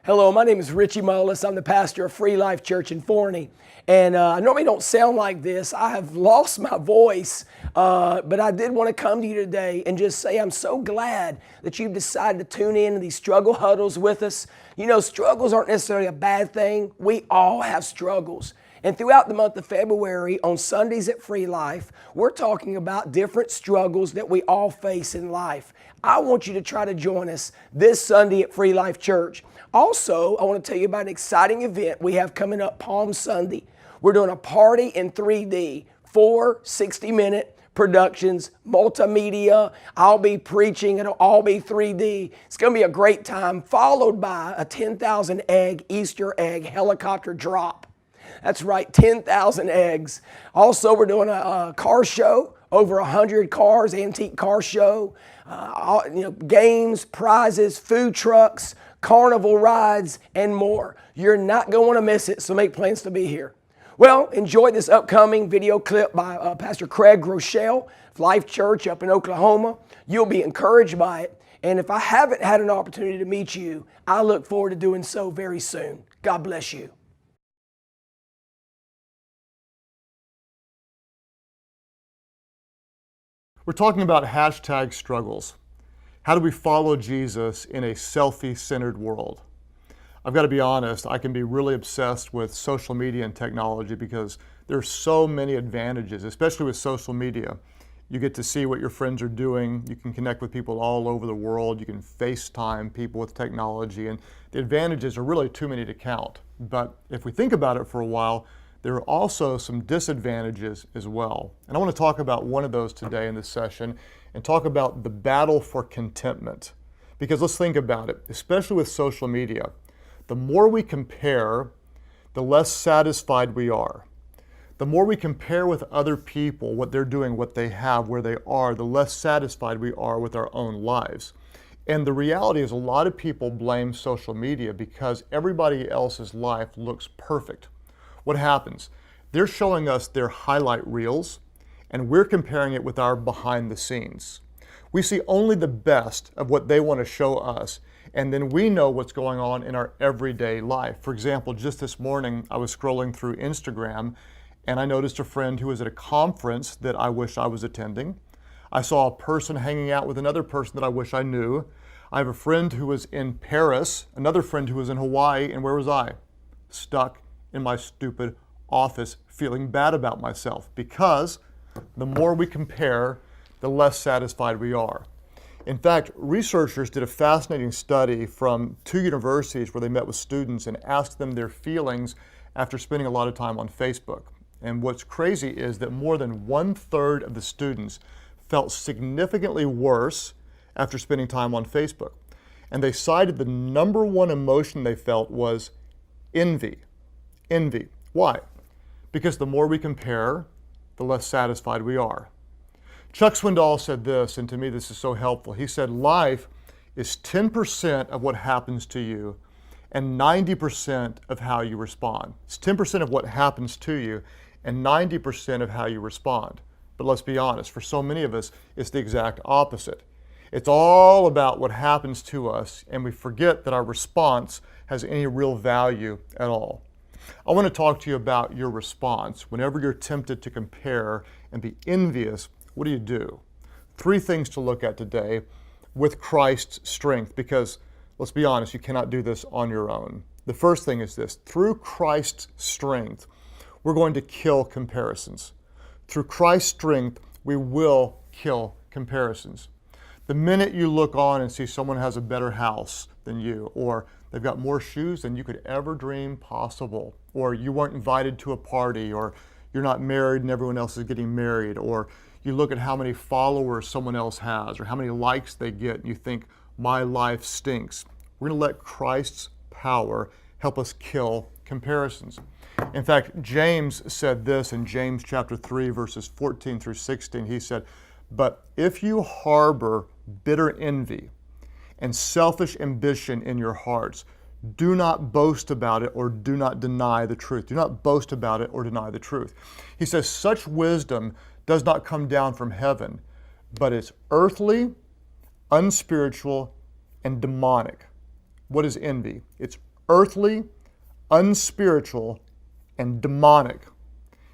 Hello, my name is Richie Mullis. I'm the pastor of Free Life Church in Forney. And I normally don't sound like this. I have lost my voice, but I did want to come to you today and just say I'm so glad that you've decided to tune in to these struggle huddles with us. You know, struggles aren't necessarily a bad thing. We all have struggles. And throughout the month of February, on Sundays at Free Life, we're talking about different struggles that we all face in life. I want you to try to join us this Sunday at Free Life Church. Also, I want to tell you about an exciting event we have coming up Palm Sunday. We're doing a party in 3D, 4 60-minute productions, multimedia. I'll be preaching. It'll all be 3D. It's going to be a great time, followed by a 10,000 egg Easter egg helicopter drop. That's right, 10,000 eggs. Also, we're doing a car show, over 100 cars, antique car show, games, prizes, food trucks, carnival rides, and more. You're not going to want to miss it, so make plans to be here. Well, enjoy this upcoming video clip by Pastor Craig Rochelle, Life Church up in Oklahoma. You'll be encouraged by it. And if I haven't had an opportunity to meet you, I look forward to doing so very soon. God bless you. We're talking about hashtag struggles. How do we follow Jesus in a selfie-centered world? I've got to be honest, I can be really obsessed with social media and technology because there's so many advantages, especially with social media. You get to see what your friends are doing. You can connect with people all over the world. You can FaceTime people with technology, and the advantages are really too many to count. But if we think about it for a while, there are also some disadvantages as well. And I want to talk about one of those today in this session and talk about the battle for contentment. Because let's think about it, especially with social media. The more we compare, the less satisfied we are. The more we compare with other people, what they're doing, what they have, where they are, the less satisfied we are with our own lives. And the reality is a lot of people blame social media because everybody else's life looks perfect. What happens? They're showing us their highlight reels, and we're comparing it with our behind the scenes. We see only the best of what they want to show us, and then we know what's going on in our everyday life. For example, just this morning, I was scrolling through Instagram, and I noticed a friend who was at a conference that I wish I was attending. I saw a person hanging out with another person that I wish I knew. I have a friend who was in Paris, another friend who was in Hawaii, and where was I? Stuck in my stupid office feeling bad about myself, because the more we compare, the less satisfied we are. In fact, researchers did a fascinating study from 2 universities where they met with students and asked them their feelings after spending a lot of time on Facebook. And what's crazy is that more than 1/3 of the students felt significantly worse after spending time on Facebook. And they cited the number one emotion they felt was envy. Envy. Why? Because the more we compare, the less satisfied we are. Chuck Swindoll said this, and to me this is so helpful. He said, life is 10% of what happens to you and 90% of how you respond. It's 10% of what happens to you and 90% of how you respond. But let's be honest, for so many of us, it's the exact opposite. It's all about what happens to us, and we forget that our response has any real value at all. I want to talk to you about your response. Whenever you're tempted to compare and be envious, what do you do? 3 things to look at today with Christ's strength, because let's be honest, you cannot do this on your own. The first thing is this: through Christ's strength, we're going to kill comparisons. Through Christ's strength, we will kill comparisons. The minute you look on and see someone has a better house than you, or they've got more shoes than you could ever dream possible, or you weren't invited to a party, or you're not married and everyone else is getting married, or you look at how many followers someone else has, or how many likes they get, and you think, my life stinks. We're going to let Christ's power help us kill comparisons. In fact, James said this in James chapter 3, verses 14 through 16. He said, but if you harbor bitter envy and selfish ambition in your hearts, do not boast about it or do not deny the truth. Do not boast about it or deny the truth. He says, such wisdom does not come down from heaven, but it's earthly, unspiritual, and demonic. What is envy? It's earthly, unspiritual, and demonic.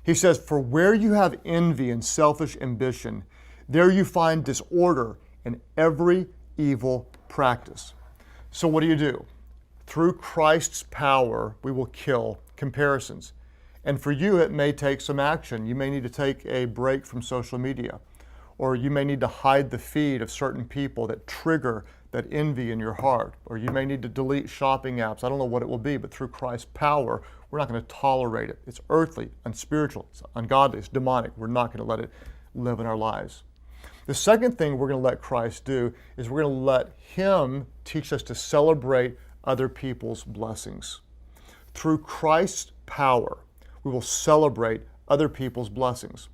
He says, for where you have envy and selfish ambition, there you find disorder in every evil practice. So what do? Through Christ's power, we will kill comparisons. And for you, it may take some action. You may need to take a break from social media, or you may need to hide the feed of certain people that trigger that envy in your heart, or you may need to delete shopping apps. I don't know what it will be, but through Christ's power, we're not going to tolerate it. It's earthly, unspiritual, it's ungodly, it's demonic. We're not going to let it live in our lives. The second thing we're going to let Christ do is we're going to let Him teach us to celebrate other people's blessings. Through Christ's power, we will celebrate other people's blessings.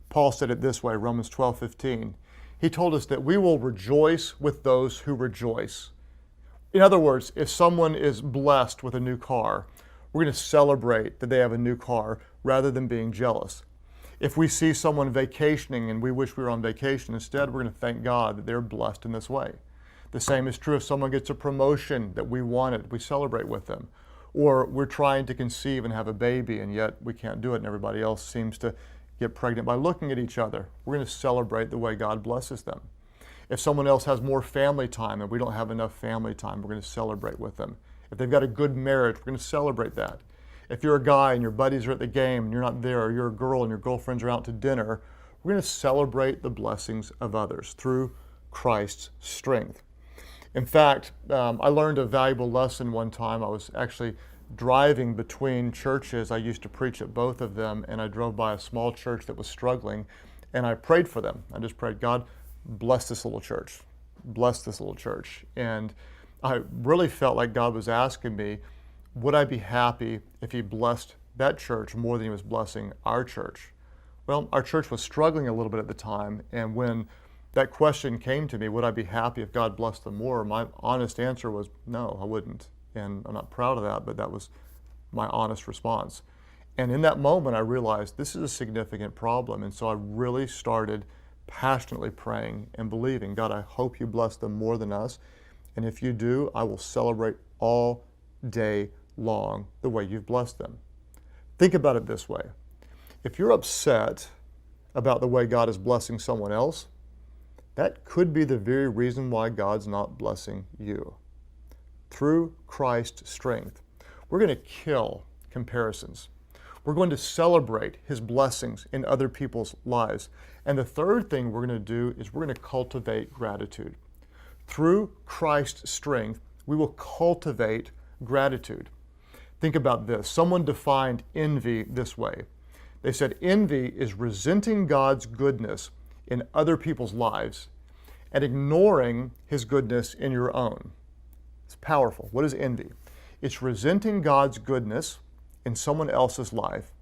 Paul said it this way, Romans 12:15. He told us that we will rejoice with those who rejoice. In other words, if someone is blessed with a new car, we're going to celebrate that they have a new car rather than being jealous. If we see someone vacationing and we wish we were on vacation instead, we're going to thank God that they're blessed in this way. The same is true if someone gets a promotion that we wanted, we celebrate with them. Or we're trying to conceive and have a baby and yet we can't do it and everybody else seems to get pregnant by looking at each other. We're going to celebrate the way God blesses them. If someone else has more family time and we don't have enough family time, we're going to celebrate with them. If they've got a good marriage, we're going to celebrate that. If you're a guy and your buddies are at the game and you're not there, or you're a girl and your girlfriends are out to dinner, we're going to celebrate the blessings of others through Christ's strength. In fact, I learned a valuable lesson one time. I was actually driving between churches. I used to preach at both of them, and I drove by a small church that was struggling, and I prayed for them. I just prayed, God, bless this little church. Bless this little church. And I really felt like God was asking me, would I be happy if He blessed that church more than He was blessing our church? Well, our church was struggling a little bit at the time, and when that question came to me, would I be happy if God blessed them more? My honest answer was, no, I wouldn't. And I'm not proud of that, but that was my honest response. And in that moment, I realized this is a significant problem. And so I really started passionately praying and believing, God, I hope you bless them more than us. And if you do, I will celebrate all day long the way you've blessed them. Think about it this way. If you're upset about the way God is blessing someone else, that could be the very reason why God's not blessing you. Through Christ's strength, we're going to kill comparisons. We're going to celebrate His blessings in other people's lives. And the third thing we're going to do is we're going to cultivate gratitude. Through Christ's strength, we will cultivate gratitude. Think about this. Someone defined envy this way. They said, envy is resenting God's goodness in other people's lives and ignoring His goodness in your own. It's powerful. What is envy? It's resenting God's goodness in someone else's life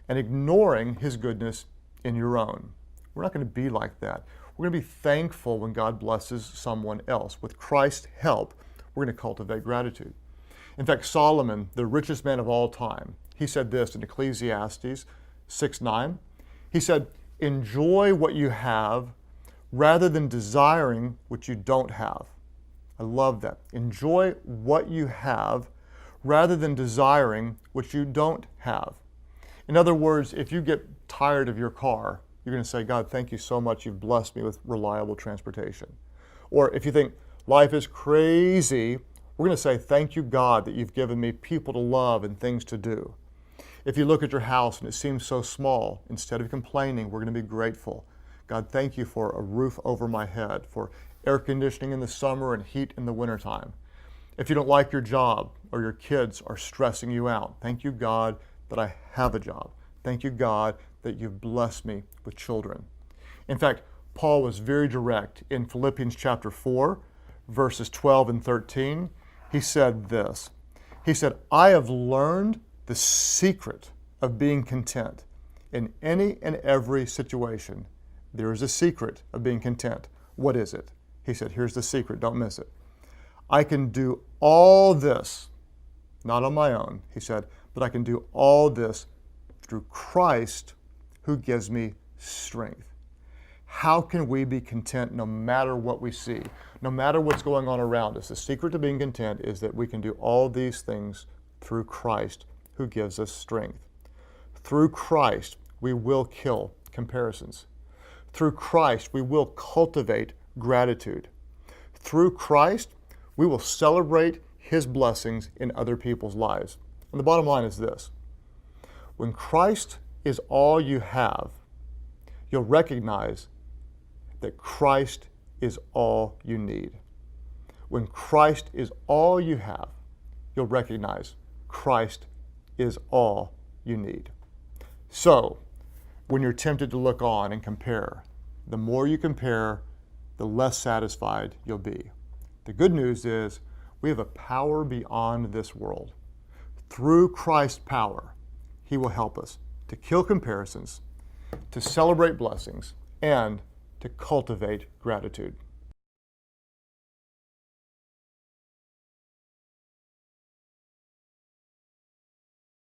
and ignoring His goodness in your own. We're not going to be like that. We're going to be thankful when God blesses someone else. With Christ's help, we're going to cultivate gratitude. In fact, Solomon, the richest man of all time, he said this in Ecclesiastes 6:9. He said, enjoy what you have rather than desiring what you don't have. I love that. Enjoy what you have rather than desiring what you don't have. In other words, if you get tired of your car, you're going to say, God, thank you so much. You've blessed me with reliable transportation. Or if you think life is crazy, we're going to say, thank you, God, that you've given me people to love and things to do. If you look at your house and it seems so small, instead of complaining, we're going to be grateful. God, thank you for a roof over my head, for air conditioning in the summer and heat in the wintertime. If you don't like your job or your kids are stressing you out, thank you, God, that I have a job. Thank you, God, that you've blessed me with children. In fact, Paul was very direct in Philippians chapter 4, verses 12 and 13. He said this. He said, I have learned the secret of being content in any and every situation. There is a secret of being content. What is it? He said, here's the secret, don't miss it. I can do all this, not on my own, he said, but I can do all this through Christ who gives me strength. How can we be content no matter what we see, no matter what's going on around us? The secret to being content is that we can do all these things through Christ who gives us strength. Through Christ, we will kill comparisons. Through Christ, we will cultivate gratitude. Through Christ, we will celebrate His blessings in other people's lives. And the bottom line is this: when Christ is all you have, you'll recognize that Christ is all you need. When Christ is all you have, you'll recognize Christ is all you need. So, when you're tempted to look on and compare, the more you compare, the less satisfied you'll be. The good news is we have a power beyond this world. Through Christ's power, He will help us to kill comparisons, to celebrate blessings, and to cultivate gratitude.